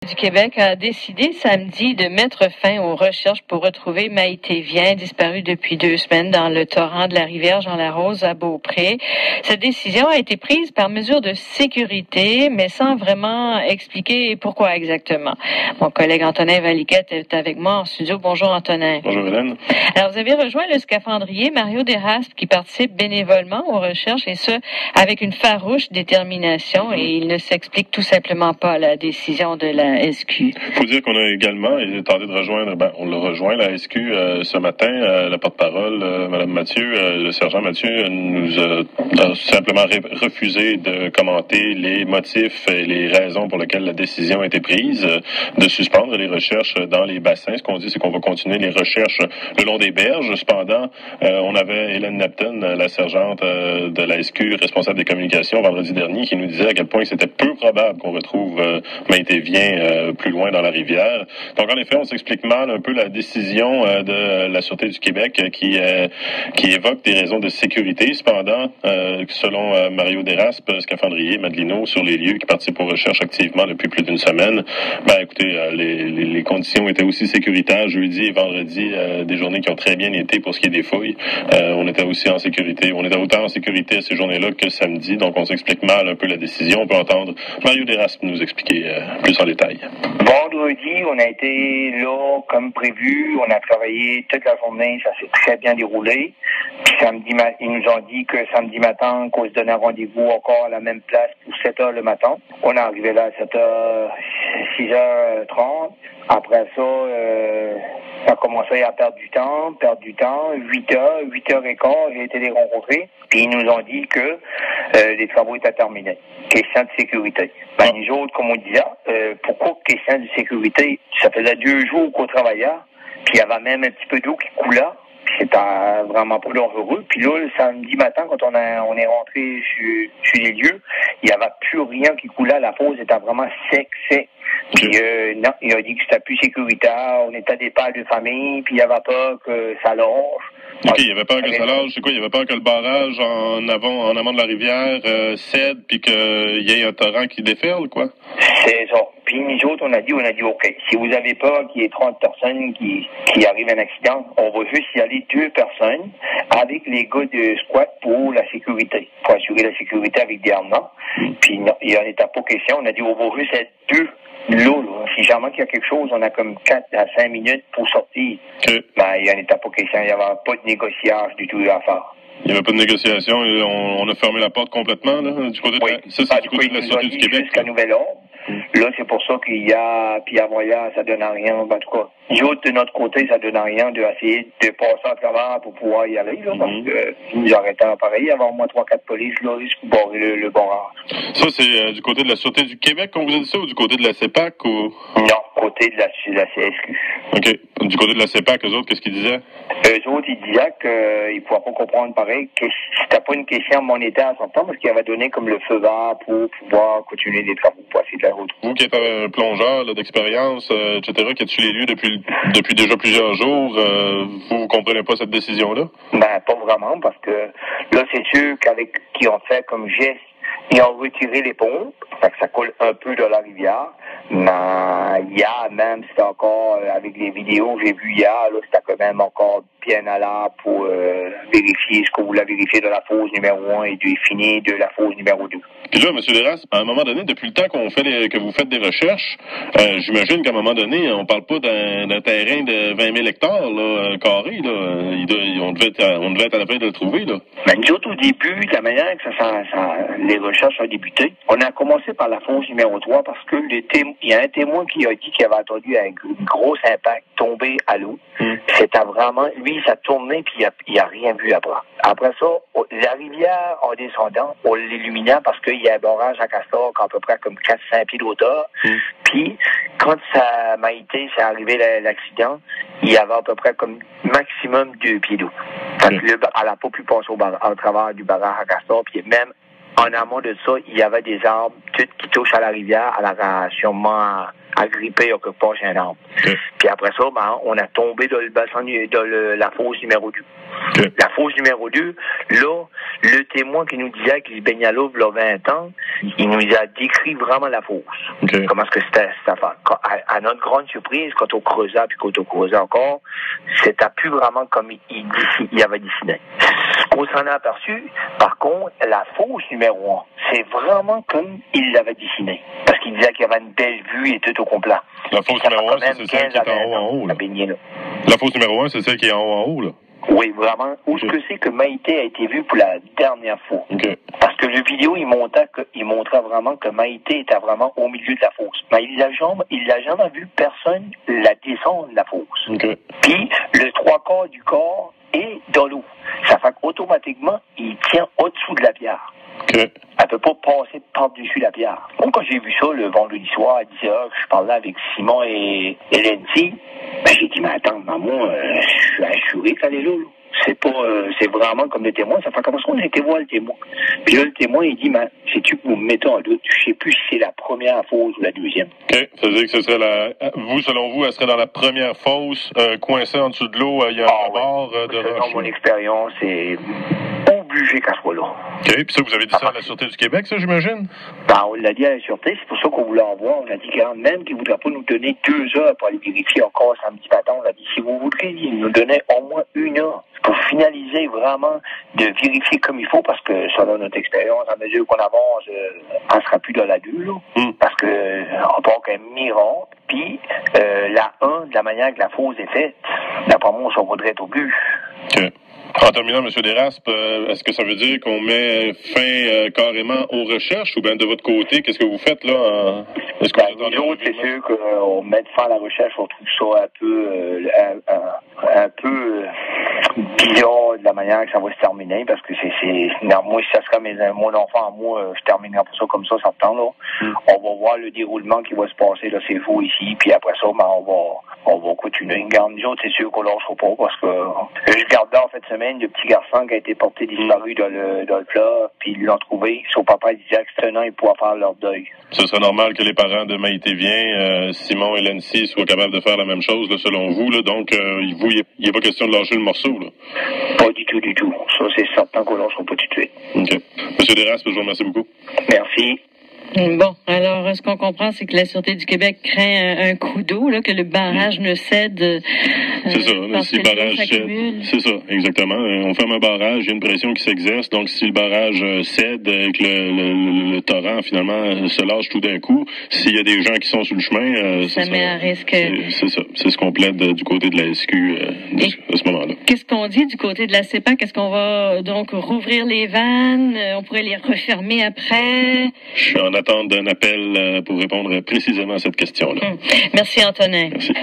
Du Québec a décidé samedi de mettre fin aux recherches pour retrouver Maïté Vien, disparue depuis 2 semaines dans le torrent de la rivière Jean-Larose à Beaupré. Cette décision a été prise par mesure de sécurité, mais sans vraiment expliquer pourquoi exactement. Mon collègue Antonin Valiquette est avec moi en studio. Bonjour Antonin. Bonjour Hélène. Alors vous avez rejoint le scaphandrier Mario Desraspe qui participe bénévolement aux recherches et ce, avec une farouche détermination et il ne s'explique tout simplement pas la décision de la SQ. Il faut dire qu'on a également tenté de rejoindre, on l'a rejoint, la SQ, ce matin. La porte-parole, Mme Mathieu, le sergent Mathieu, nous a simplement refusé de commenter les motifs et les raisons pour lesquelles la décision a été prise de suspendre les recherches dans les bassins. Ce qu'on dit, c'est qu'on va continuer les recherches le long des berges. Cependant, on avait Hélène Nepton, la sergente de la SQ, responsable des communications, vendredi dernier, qui nous disait à quel point c'était peu probable qu'on retrouve Maïté Vien plus loin dans la rivière. Donc, en effet, on s'explique mal un peu la décision de la Sûreté du Québec qui évoque des raisons de sécurité. Cependant, selon Mario Desraspe, scaphandrier Madelino, sur les lieux qui participent aux recherches activement depuis plus d'une semaine, écoutez, les conditions étaient aussi sécuritaires jeudi et vendredi, des journées qui ont très bien été pour ce qui est des fouilles. On était aussi en sécurité. On était autant en sécurité ces journées-là que samedi. Donc, on s'explique mal un peu la décision. On peut entendre Mario Desraspe nous expliquer plus en détail. Vendredi, on a été là comme prévu. On a travaillé toute la journée. Ça s'est très bien déroulé. Puis samedi, ils nous ont dit que samedi matin, qu'on se donnait rendez-vous encore à la même place pour 7 heures le matin. On est arrivé là à 7h, 6h30. Après ça, ça a commencé à perdre du temps. 8h, 8h15, j'ai été les rencontrer. Puis ils nous ont dit que les travaux étaient terminés. Question de sécurité. Nous autres, comme on disait, pourquoi question de sécurité? Ça faisait 2 jours qu'on travaillait, puis il y avait même un petit peu d'eau qui coulait. C'était vraiment pas dangereux. Puis là, le samedi matin, quand on est rentré sur les lieux, il n'y avait plus rien qui coulait. La fosse était vraiment sec. Puis non, il a dit que c'était plus sécuritaire. On était des pères de famille, puis il n'y avait pas que ça longe. OK, il n'y avait peur que ça lâche. C'est quoi? Il n'y avait peur que le barrage en amont de la rivière cède puis qu'il y ait un torrent qui déferle, quoi? C'est ça. Puis nous autres, on a dit, OK, si vous avez peur qu'il y ait 30 personnes qui arrivent à un accident, on va juste y aller 2 personnes avec les gars de squat pour la sécurité, pour assurer la sécurité avec des armements. Puis non, il n'y en était pas question. On a dit, on va juste être 2. Là, si jamais il y a quelque chose, on a comme 4 à 5 minutes pour sortir. Okay. Il n'y en était pas question. Il n'y avait pas de négociage du tout à faire. Il n'y avait pas de négociation. On a fermé la porte complètement, là, du côté de la, ça, c'est du côté de la Sûreté du Québec. Jusqu'à nouvel ordre. Là, c'est pour ça qu'il y a, puis à moyen, ça donne rien. En tout cas, nous autres, de notre côté, ça donne rien d'essayer de passer à travers pour pouvoir y aller, là, parce que nous arrêtons pareil, avoir au moins 3-4 polices, là, pour barrer le barrage. Ça, c'est du côté de la Sûreté du Québec qu'on vous a dit ça, ou du côté de la CEPAC, ou? Non, côté de la CSQ. OK. Du côté de la CEPAC, eux autres, qu'est-ce qu'ils disaient? Eux autres, ils disaient qu'ils ne pouvaient pas comprendre pareil, que c'était pas une question monétaire à son temps, parce qu'ils avaient donné comme le feu vert pour pouvoir continuer les travaux pour essayer de la route. Vous qui êtes un plongeur d'expérience, etc., qui êtes sur les lieux depuis déjà plusieurs jours, vous comprenez pas cette décision-là? Pas vraiment, parce que là, c'est sûr qu'avec qui ont fait comme geste, ils ont retiré les pompes, ça coule un peu dans la rivière. Mais hier même, c'était encore, avec les vidéos que j'ai vues hier, là, c'était quand même encore bien à l'heure pour vérifier ce qu'on voulait vérifier de la fosse numéro 1 et du fini de la fosse numéro 2. Puis là, M. Desraspe, à un moment donné, depuis le temps que vous faites des recherches, j'imagine qu'à un moment donné, on parle pas d'un terrain de 20 000 hectares là, carrés. Là. On devait être à la fin de le trouver. Là. Nous autres, au début, de la manière que les recherches ont débuté, on a commencé par la fosse numéro 3 parce que il y a un témoin qui a dit qu'il avait entendu un gros impact tomber à l'eau. C'était vraiment, lui, ça tournait puis il a rien vu après. Après ça, la rivière, en descendant, on l'illuminait parce qu'il y a un barrage à Castor qui a à peu près comme 400 pieds d'auteur. Puis, quand ça m'a été, c'est arrivé l'accident, il y avait à peu près comme maximum 2 pieds d'eau. Elle n'a pas pu passer au travers du barrage à Castor, puis même en amont de ça, il y avait des arbres toutes qui touchent à la rivière, elle a sûrement agrippé quelque part chez un arbre. Puis après ça, on a tombé dans le bassin de la fosse numéro 2. La fosse numéro 2, là, le témoin qui nous disait qu'il se baignait à l'eau il y a 20 ans, il nous a décrit vraiment la fosse. Comment est-ce que c'était cette affaire. à notre grande surprise, quand on creusait, puis quand on creusait encore, c'était plus vraiment comme il avait dessiné. Ce qu'on s'en a aperçu, par contre, la fosse numéro 1, c'est vraiment comme il l'avait dessiné. Parce qu'il disait qu'il y avait une belle vue et tout au complet. La fosse numéro 1, c'est celle qui est en haut, là. La fosse numéro 1, c'est celle qui est en haut, là. Oui, vraiment. Où est-ce que c'est que Maïté a été vue pour la dernière fois? Okay. Parce que le vidéo, il montrait vraiment que Maïté était vraiment au milieu de la fosse. Mais il l'a jamais vu personne la descendre de la fosse. Okay. Puis, le 3/4 du corps est dans l'eau. Ça fait qu'automatiquement, il tient au-dessous de la pierre. Okay. Elle peut pas passer par-dessus la pierre. Donc, quand j'ai vu ça le vendredi soir à 10h, je parlais avec Simon et Lenty, ben, j'ai dit, mais attends, maman, je suis assuré qu'elle est là. C'est vraiment comme le témoin. Ça fait comment on a été voir le témoin. Puis là, le témoin, il dit, mais sais-tu que vous me mettez en doute? Je sais plus si c'est la première fosse ou la deuxième. OK. Ça veut dire que ce serait selon vous, elle serait dans la première fosse, coincée en dessous de l'eau, il y a un bord de roche. Dans mon expérience, c'est obligé qu'elle soit là. OK. Puis ça, vous avez dit ça à la Sûreté du Québec, ça, j'imagine? Ben, on l'a dit à la Sûreté. C'est pour ça qu'on voulait en voir. On a dit quand même qu'il ne voudrait pas nous donner 2 heures pour aller vérifier encore samedi matin. On a dit, si vous voudrez, il nous donnait au moins 1 heure pour finaliser vraiment, de vérifier comme il faut, parce que selon notre expérience, à mesure qu'on avance, on ne sera plus dans la bulle, parce que on part quand même mirant. Puis la 1, de la manière que la fosse est faite, d'après moi, on s'en vaudrait au but. OK. En terminant, M. Desraspes, est-ce que ça veut dire qu'on met fin carrément aux recherches, ou bien de votre côté, qu'est-ce que vous faites là? Est-ce que nous autres, c'est sûr qu'on met fin à la recherche, on trouve ça un peu bizarre de la manière que ça va se terminer, parce que moi, si ça serait mon enfant, moi, je terminerais pas ça comme ça, certain, là. On va voir le déroulement qui va se passer, là, c'est vous ici, puis après ça, ben, on va continuer. Nous autres, c'est sûr qu'on lâchera pas, parce que je gardais en fait semaine de petits garçons qui a été porté disparu dans le plat, puis ils l'ont trouvé. Son papa disait que c'était un an, ils pouvaient faire leur deuil. Ce serait normal que les parents de Maïté Vien, Simon et Lency, soient capables de faire la même chose, là, selon vous, là. Donc, il n'y a pas question de lâcher le morceau, là. Pas du tout, du tout. Ça, c'est certain qu'on lâchera pas tout de suite. OK. Monsieur Desraspes, je vous remercie beaucoup. Merci. Bon, alors, ce qu'on comprend, c'est que la Sûreté du Québec craint un coup d'eau, là, que le barrage ne cède. C'est ça. Si le barrage cède, c'est ça, exactement. On ferme un barrage, il y a une pression qui s'exerce. Donc, si le barrage cède et que le torrent, finalement, se lâche tout d'un coup, s'il y a des gens qui sont sur le chemin, ça met à risque. C'est ça. C'est ce qu'on plaide du côté de la SQ à ce moment-là. Qu'est-ce qu'on dit du côté de la CEPAC? Est-ce qu'on va donc rouvrir les vannes? On pourrait les refermer après? Je suis en attente d'un appel pour répondre précisément à cette question-là. Merci, Antonin. Merci.